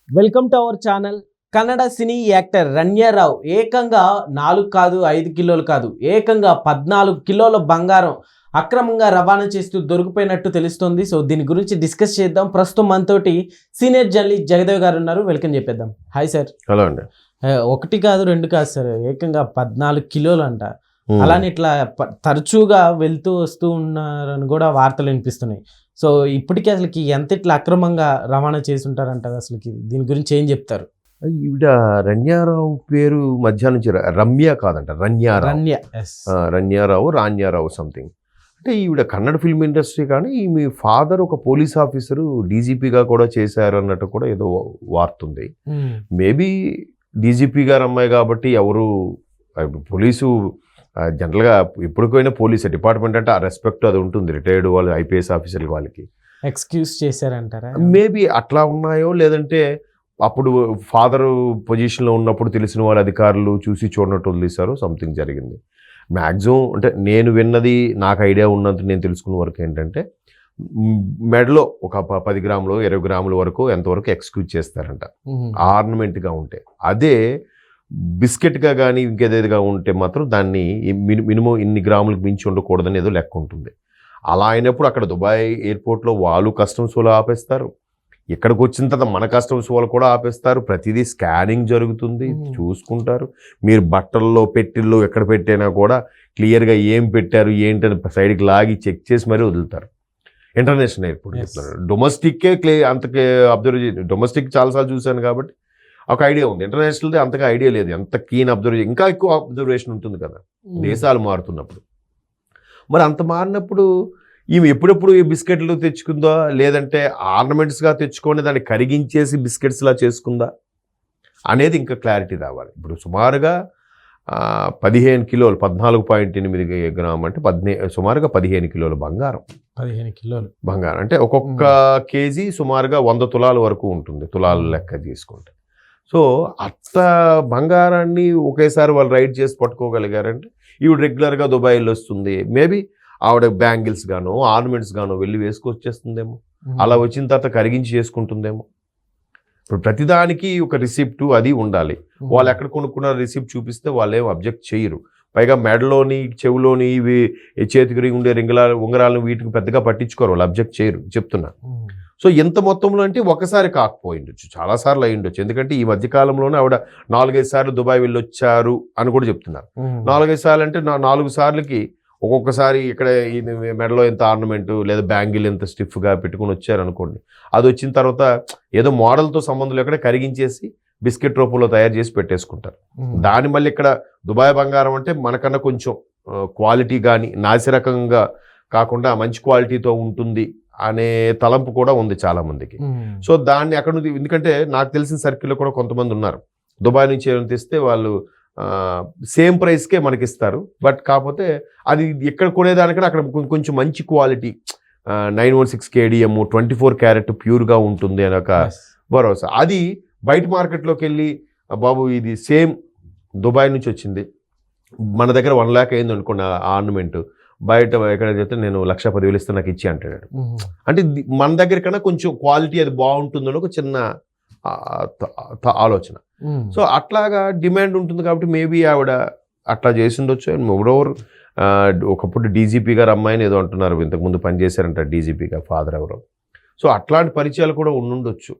Welcome to our channel. Kannada cine actor రణ్యారావు ఏకంగా 4 కాదు 5 కిలోలు కాదు, ఏకంగా 14 కిలోల బంగారం అక్రమంగా రవాణా చేస్తూ దొరికిపోయినట్టు తెలుస్తుంది. సో దీని గురించి డిస్కస్ చేద్దాం. ప్రస్తుతం మనతోటి సీనియర్ జర్నలిస్ట్ జగదేవ్ గారు ఉన్నారు. వెల్కమ్ చెప్పేద్దాం. Hi sir. హలో అండి. 1 కాదు 2 కాదు సార్, ఏకంగా 14 కిలోలు అంట. అలానే ఇట్లా తరచుగా వెళ్తూ వస్తూ ఉన్నారని కూడా వార్తలు వినిపిస్తున్నాయి. సో ఇప్పటికీ అసలుకి ఎంత ఇట్లా అక్రమంగా రవాణా చేసి ఉంటారంటారు, అసలుకి దీని గురించి ఏం చెప్తారు? ఈవిడ రణ్యారావు పేరు మధ్య నుంచి రమ్య కాదంట, రణ్యారావు రాణ్యారావు సంథింగ్. అంటే ఈవిడ కన్నడ ఫిల్మ్ ఇండస్ట్రీ, కానీ మీ ఫాదర్ ఒక పోలీస్ ఆఫీసరు డీజీపీగా కూడా చేశారు అన్నట్టు కూడా ఏదో వార్త ఉంది. మేబీ డీజీపీ గారు అమ్మాయి కాబట్టి ఎవరు పోలీసు జనరల్గా ఎప్పటికైనా పోలీస్ డిపార్ట్మెంట్ అంటే ఆ రెస్పెక్ట్ అది ఉంటుంది. రిటైర్డ్ వాళ్ళు ఐపీఎస్ ఆఫీసర్లు వాళ్ళకి ఎక్స్క్యూజ్ చేశారంటారా? మేబీ అట్లా ఉన్నాయో, లేదంటే అప్పుడు ఫాదర్ పొజిషన్లో ఉన్నప్పుడు తెలిసిన వాళ్ళ అధికారులు చూసి చూడనట్టు వదిలేశారో సంథింగ్ జరిగింది. మ్యాక్సిమం అంటే నేను విన్నది, నాకు ఐడియా ఉన్నంత నేను తెలుసుకున్న వరకు ఏంటంటే మెడలో ఒక 10 గ్రాములు 20 గ్రాముల వరకు ఎంతవరకు ఎక్స్క్యూజ్ చేస్తారంట ఆర్నమెంట్గా ఉంటే. అదే బిస్కెట్గా కానీ ఇంకేదేదిగా ఉంటే మాత్రం దాన్ని మినిమం ఇన్ని గ్రాములకు మించి ఉండకూడదని ఏదో లెక్క ఉంటుంది. అలా అయినప్పుడు అక్కడ దుబాయ్ ఎయిర్పోర్ట్లో వాళ్ళు కస్టమ్స్ వాళ్ళు ఆపేస్తారు, ఇక్కడికి వచ్చిన తర్వాత మన కస్టమ్స్ వాళ్ళు కూడా ఆపేస్తారు. ప్రతిదీ స్కానింగ్ జరుగుతుంది, చూసుకుంటారు. మీరు బట్టల్లో పెట్టిల్లో ఎక్కడ పెట్టినా కూడా క్లియర్గా ఏం పెట్టారు ఏంటని సైడ్కి లాగి చెక్ చేసి మరీ వదులుతారు. ఇంటర్నేషనల్ ఎయిర్పోర్ట్ చెప్తున్నారు. డొమెస్టిక్కే అంతకే అబ్జర్వ్ చేసి, డొమెస్టిక్ చాలాసార్లు చూశాను కాబట్టి ఒక ఐడియా ఉంది. ఇంటర్నేషనల్ది అంతగా ఐడియా లేదు. ఎంత కీన్ ఇంకా ఎక్కువ అబ్జర్వేషన్ ఉంటుంది కదా దేశాలు మారుతున్నప్పుడు. మరి అంత మారినప్పుడు ఈమె ఎప్పుడెప్పుడు ఈ బిస్కెట్లు తెచ్చుకుందా, లేదంటే ఆర్నమెంట్స్గా తెచ్చుకొని దాన్ని కరిగించేసి బిస్కెట్స్లా చేసుకుందా అనేది ఇంకా క్లారిటీ రావాలి. ఇప్పుడు సుమారుగా 15 కిలోలు 14.8 గ్రామ్ అంటే సుమారుగా 15 కిలోల బంగారం. 15 కిలోలు బంగారం అంటే ఒక్కొక్క కేజీ సుమారుగా 100 తులాల వరకు ఉంటుంది, తులాల లెక్క తీసుకుంటే. సో అంత బంగారాన్ని ఒకేసారి వాళ్ళు రైడ్ చేసి పట్టుకోగలిగారంటే ఈవిడ రెగ్యులర్గా దుబాయ్లో వస్తుంది. మేబీ ఆవిడ బ్యాంగిల్స్ గానో ఆర్నమెంట్స్ గానో వెళ్ళి వేసుకొచ్చేస్తుందేమో, అలా వచ్చిన తర్వాత కరిగించి చేసుకుంటుందేమో. ఇప్పుడు ప్రతిదానికి ఒక రిసిప్టు అది ఉండాలి. వాళ్ళు ఎక్కడ కొనుక్కున్న రిసిప్ట్ చూపిస్తే వాళ్ళు ఏం అబ్జెక్ట్ చేయరు. పైగా మెడలోని చెవులోని ఇవి చేతికి ఉండే ఉంగరాలను వీటికి పెద్దగా పట్టించుకోరు, వాళ్ళు అబ్జెక్ట్ చేయరు చెప్తున్నా. సో ఎంత మొత్తంలో అంటే ఒకసారి కాకపోయి ఉండొచ్చు, చాలాసార్లు అయి ఉండొచ్చు. ఎందుకంటే ఈ మధ్యకాలంలోనే ఆవిడ 4-5 సార్లు దుబాయ్ వెళ్ళొచ్చారు అని కూడా చెప్తున్నారు. 4-5 సార్లు అంటే 4 సార్లకి ఒక్కొక్కసారి ఇక్కడ మెడలో ఎంత ఆర్నమెంట్ లేదా బ్యాంగిల్ ఎంత స్టిఫ్గా పెట్టుకుని వచ్చారు అనుకోండి. అది వచ్చిన తర్వాత ఏదో మోడల్తో సంబంధం లేకుండా కరిగించేసి బిస్కెట్ రూపంలో తయారు చేసి పెట్టేసుకుంటారు. దాని మళ్ళీ ఇక్కడ దుబాయ్ బంగారం అంటే మనకన్నా కొంచెం క్వాలిటీ కానీ నాసిరకంగా కాకుండా మంచి క్వాలిటీతో ఉంటుంది అనే తలంపు కూడా ఉంది చాలా మందికి. సో దాన్ని అక్కడ నుంచి, ఎందుకంటే నాకు తెలిసిన సర్కిల్లో కూడా కొంతమంది ఉన్నారు, దుబాయ్ నుంచి ఏమైనా తెస్తే వాళ్ళు సేమ్ ప్రైస్కే మనకి ఇస్తారు. బట్ కాకపోతే అది ఎక్కడ కొనేదానికంటే అక్కడ కొంచెం మంచి క్వాలిటీ 916 KDM 24 క్యారెట్ ప్యూర్గా ఉంటుంది అని ఒక భరోసా. అది బయట మార్కెట్లోకి వెళ్ళి బాబు ఇది సేమ్ దుబాయ్ నుంచి వచ్చింది, మన దగ్గర 1 lakh అయింది అనుకోండి ఆర్నమెంట్, బయట ఎక్కడ చెప్తే నేను 1,10,000 ఇస్తే నాకు ఇచ్చి అంటాడు. అంటే మన దగ్గర కన్నా కొంచెం క్వాలిటీ అది బాగుంటుందని ఒక చిన్న ఆలోచన. సో అట్లాగా డిమాండ్ ఉంటుంది కాబట్టి మేబీ ఆవిడ అట్లా చేసి ఉండొచ్చు. మోరోవర్ ఒకప్పుడు డీజీపీ గారు అమ్మాయిని ఏదో అంటున్నారు, ఇంతకుముందు పనిచేశారంట డీజీపీగా ఫాదర్ ఎవరో. సో అట్లాంటి పరిచయాలు కూడా ఉండుండొచ్చు.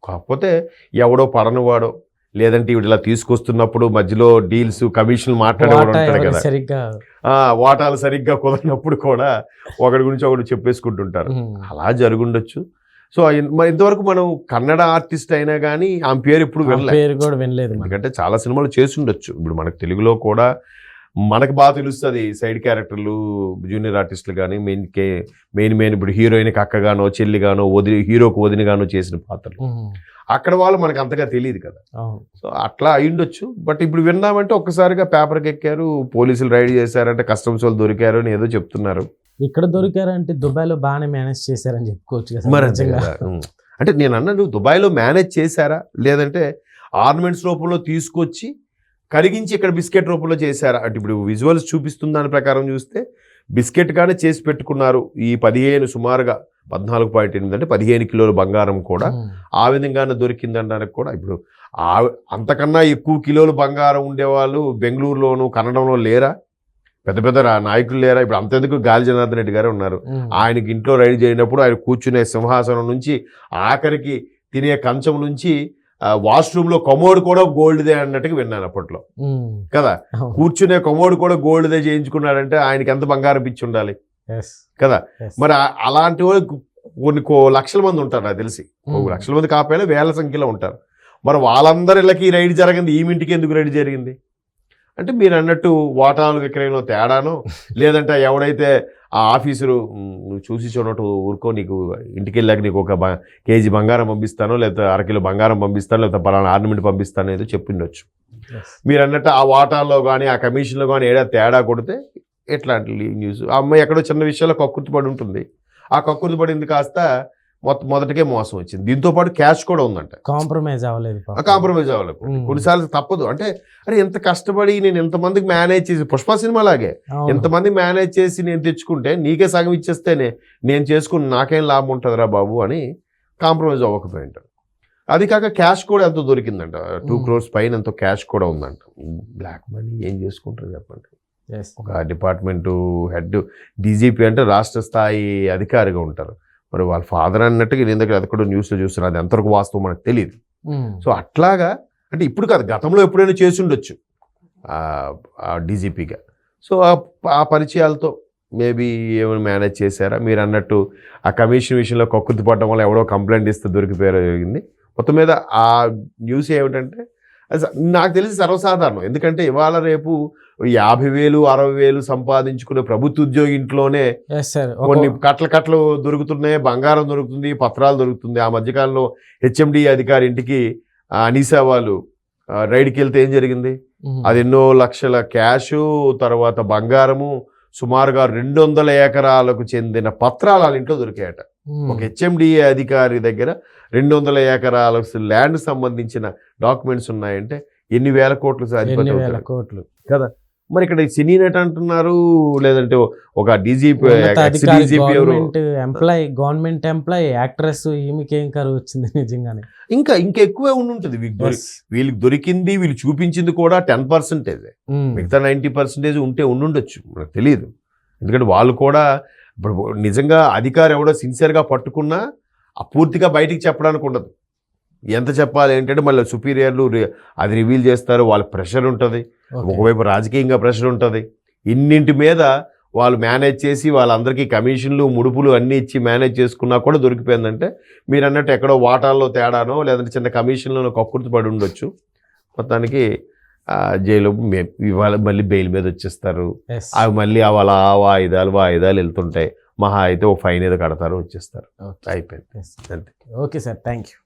కాకపోతే ఎవడో పడనివాడో, లేదంటే ఇవి ఇలా తీసుకొస్తున్నప్పుడు మధ్యలో డీల్స్ కమిషన్లు మాట్లాడేవాడు ఉంటాడు కదా, వాటాలు సరిగ్గా కుదరినప్పుడు కూడా ఒకటి గురించి ఒకటి చెప్పేసుకుంటుంటారు. అలా జరుగుండొచ్చు. సో మరి ఇంతవరకు మనం కన్నడ ఆర్టిస్ట్ అయినా కానీ ఆమె పేరు ఎప్పుడు వినలేదు, ఎందుకంటే చాలా సినిమాలు చేసి ఉండొచ్చు. ఇప్పుడు మనకు తెలుగులో కూడా మనకు బాగా తెలుస్తుంది సైడ్ క్యారెక్టర్లు, జూనియర్ ఆర్టిస్టులు కానీ మెయిన్ ఇప్పుడు హీరోయిన్కి అక్కగానో చెల్లిగానో హీరోకు వదినగానో చేసిన పాత్రలు అక్కడ వాళ్ళు మనకు అంతగా తెలియదు కదా. సో అట్లా అయ్యుండొచ్చు. బట్ ఇప్పుడు విన్నామంటే ఒక్కసారిగా పేపర్కి ఎక్కారు, పోలీసులు రైడ్ చేశారంటే కస్టమ్స్ వాళ్ళు దొరికారు అని ఏదో చెప్తున్నారు. ఇక్కడ దొరికారంటే దుబాయ్లో బాగానే మేనేజ్ చేశారని చెప్పుకోవచ్చు కదా. అంటే నేను అన్నాను దుబాయ్లో మేనేజ్ చేశారా, లేదంటే ఆర్నమెంట్స్ రూపంలో తీసుకొచ్చి కరిగించి ఇక్కడ బిస్కెట్ రూపంలో చేశారా అంటే ఇప్పుడు విజువల్స్ చూపిస్తున్న దాని ప్రకారం చూస్తే బిస్కెట్ గానే చేసి పెట్టుకున్నారు. ఈ 15 సుమారుగా 14.8 అంటే 15 కిలోల బంగారం కూడా ఆ విధంగానే దొరికిందనడానికి కూడా ఇప్పుడు అంతకన్నా ఎక్కువ కిలోలు బంగారం ఉండేవాళ్ళు బెంగళూరులోను కన్నడంలో లేరా? పెద్ద పెద్ద నాయకులు లేరా? ఇప్పుడు అంతెందుకు గాలి జనార్దన్ రెడ్డి గారు ఉన్నారు. ఆయనకి ఇంట్లో రైడ్ చేయనప్పుడు ఆయన కూర్చునే సింహాసనం నుంచి ఆఖరికి తినే కంచం నుంచి వాష్రూమ్లో కమోడ్ కూడా గోల్డ్దే అన్నట్టుగా విన్నాను అప్పట్లో కదా. కూర్చునే కమోడ్ కూడా గోల్డ్దే చేయించుకున్నాడంటే ఆయనకి ఎంత బంగారం పిచ్చి ఉండాలి కదా. మరి అలాంటి వాళ్ళు కొన్ని లక్షల మంది ఉంటారు నాకు తెలిసి. లక్షల మంది కాకపోయినా వేల సంఖ్యలో ఉంటారు. మరి వాళ్ళందరిళ్ళకి రైడ్ జరిగింది, ఈమింటికి ఎందుకు రైడ్ జరిగింది అంటే మీరు అన్నట్టు వాటాలు విక్రయంలో తేడానో లేదంటే ఎవడైతే ఆ ఆఫీసరు నువ్వు చూసి చూడటం ఊరుకో, నీకు ఇంటికి వెళ్ళాక నీకు ఒక కేజీ బంగారం పంపిస్తానో లేకపోతే అరకిలో బంగారం పంపిస్తానో లేకపోతే పలానా ఆర్నమెంట్ పంపిస్తానో ఏదో చెప్పిండొచ్చు. మీరు అన్నట్టు ఆ వాటాల్లో కానీ ఆ కమిషన్లో కానీ ఏడా తేడా కొడితే ఎట్లాంటి న్యూస్. ఆ అమ్మాయి ఎక్కడో చిన్న విషయాల్లో కక్కుర్తి పడి ఉంటుంది. ఆ కక్కుర్తి పడింది కాస్త మొదటికే మోసం వచ్చింది. దీంతో పాటు క్యాష్ కూడా ఉందంట. కాంప్రమైజ్ అవ్వలేదు. కొన్నిసార్లు తప్పదు. అంటే అరే ఎంత కష్టపడి నేను ఎంతమందికి మేనేజ్ చేసి, పుష్ప సినిమా లాగే ఎంతమంది మేనేజ్ చేసి నేను తెచ్చుకుంటే నీకే సగం ఇచ్చేస్తేనే నేను చేసుకుని నాకేం లాభం ఉంటుందిరా బాబు అని కాంప్రమైజ్ అవ్వకపోయి ఉంటారు. అది కాక క్యాష్ కూడా ఎంతో దొరికిందంట. 2 crores పైన ఎంతో క్యాష్ కూడా ఉందంట. బ్లాక్ మనీ ఏం చేసుకుంటారు చెప్పండి. ఒక డిపార్ట్మెంటు హెడ్ డీజీపీ అంటే రాష్ట్ర స్థాయి అధికారిగా ఉంటారు. మరి వాళ్ళ ఫాదర్ అన్నట్టుగా నేను దగ్గర అది కూడా న్యూస్లో చూస్తున్నారు. అది ఎంతవరకు వాస్తవం మనకు తెలియదు. సో అట్లాగా అంటే ఇప్పుడు కాదు, గతంలో ఎప్పుడైనా చేసి ఉండొచ్చు డీజీపీగా. సో ఆ పరిచయాలతో మేబీ ఏమైనా మేనేజ్ చేశారా? మీరు అన్నట్టు ఆ కమిషన్ విషయంలో కక్కుర్తి పడడం వల్ల ఎవడో కంప్లైంట్ ఇస్తే దొరికిపోయారో జరిగింది. మొత్తం మీద ఆ న్యూస్ ఏమిటంటే నాకు తెలిసి సర్వసాధారణం. ఎందుకంటే ఇవాళ రేపు 50,000 60,000 సంపాదించుకునే ప్రభుత్వ ఉద్యోగి ఇంట్లోనే కొన్ని కట్టలు దొరుకుతున్నాయి, బంగారం దొరుకుతుంది, పత్రాలు దొరుకుతుంది. ఆ మధ్యకాలంలో హెచ్ఎండి అధికారి ఇంటికి అనీసా వాళ్ళు రైడ్కి వెళ్తే ఏం జరిగింది? అది ఎన్నో లక్షల క్యాషు, తర్వాత బంగారము, సుమారుగా 200 ఎకరాలకు చెందిన పత్రాలు వాళ్ళ ఇంట్లో దొరికాయట. ఒక హెచ్ఎండిఏ అధికారి దగ్గర 200 ఎకరాల ల్యాండ్ సంబంధించిన డాక్యుమెంట్స్ ఉన్నాయంటే ఎన్ని వేల కోట్లు కోట్లు కదా. మరి ఇక్కడ సినీ నట్ అంటున్నారు, లేదంటే ఒక డీజీపీ గవర్నమెంట్ ఎంప్లాయ్ యాక్ట్రెస్, ఈమెకేం కరువు వచ్చింది నిజంగానే. ఇంకా ఎక్కువే ఉండుంటుంది. వీళ్ళకి దొరికింది, వీళ్ళు చూపించింది కూడా 10%. మిగతా 90% ఉంటే ఉండుండొచ్చు, మనకు తెలియదు. ఎందుకంటే వాళ్ళు కూడా ఇప్పుడు నిజంగా అధికారి ఎవడో సిన్సియర్గా పట్టుకున్నా పూర్తిగా బయటికి చెప్పడానికి ఉండదు. ఎంత చెప్పాలి ఏంటంటే మళ్ళీ సుపీరియర్లు అది రివీల్ చేస్తారు. వాళ్ళ ప్రెషర్ ఉంటుంది, ఒకవైపు రాజకీయంగా ప్రెషర్ ఉంటుంది. ఇన్నింటి మీద వాళ్ళు మేనేజ్ చేసి వాళ్ళందరికీ కమిషన్లు ముడుపులు అన్నీ ఇచ్చి మేనేజ్ చేసుకున్నా కూడా దొరికిపోయిందంటే మీరు అన్నట్టు ఎక్కడో వాటాల్లో తేడానో లేదంటే చిన్న కమిషన్లోనో కక్కుర్తి పడి ఉండొచ్చు. మొత్తానికి జైలు ఇవాళ మళ్ళీ బెయిల్ మీద వచ్చేస్తారు. అవి మళ్ళీ వాళ్ళ వాయిదాలు వెళ్తుంటాయి. మహా అయితే ఒక ఫైన్ ఏదో కడతారు, వచ్చేస్తారు. అయిపోయింది అంతే. Okay sir, thank you.